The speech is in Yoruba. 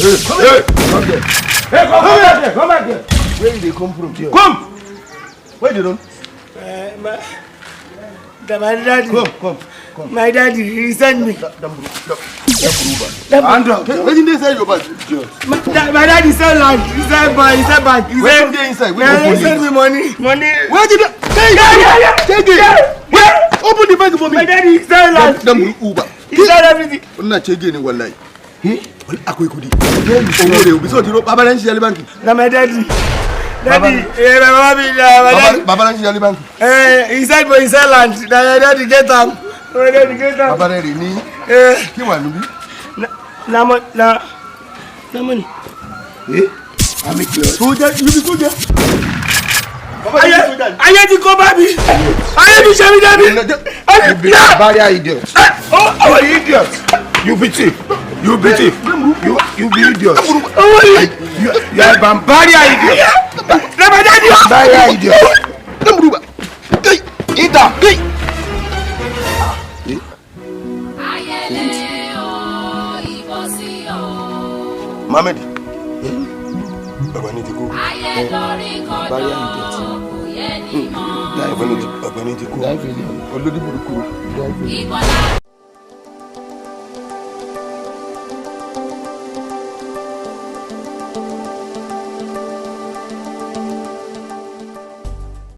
Come there. Hey, come back here. Where did they come from here? Come. Where did they come? My daddy. Come. My daddy, he sent me. Andrew, where did they send you back? My daddy sell land. He sell bank. He sell bank. He Where did they inside? Where he send me money. Where did they? Take it. Open the bank for me. My daddy sell land. Uber. He sell everything. Not checking in one line. Aku ikudi. Owó rẹ̀ so ti ro baba lan ṣiṣẹ́ bank. Na my daddy. Daddy, Baba lan ṣiṣẹ́ bank. He said for his land. Na daddy get am. Baba rẹ̀ ní kí wà níbí. Na money. I'm a soldier. You be soldier. Ayé ti kó bá mi. Ayé mi ṣe mi débi. You be a barrier idiot. Oh, you idiot. You be thief. You be thief. You be idiot. You are a barrier idiot. Barrier idiot. Ida. Mohammed. Baba ni ti kú. Barrier idiot. Ọ̀gbẹ́ni ti kú. Olórí burúkú.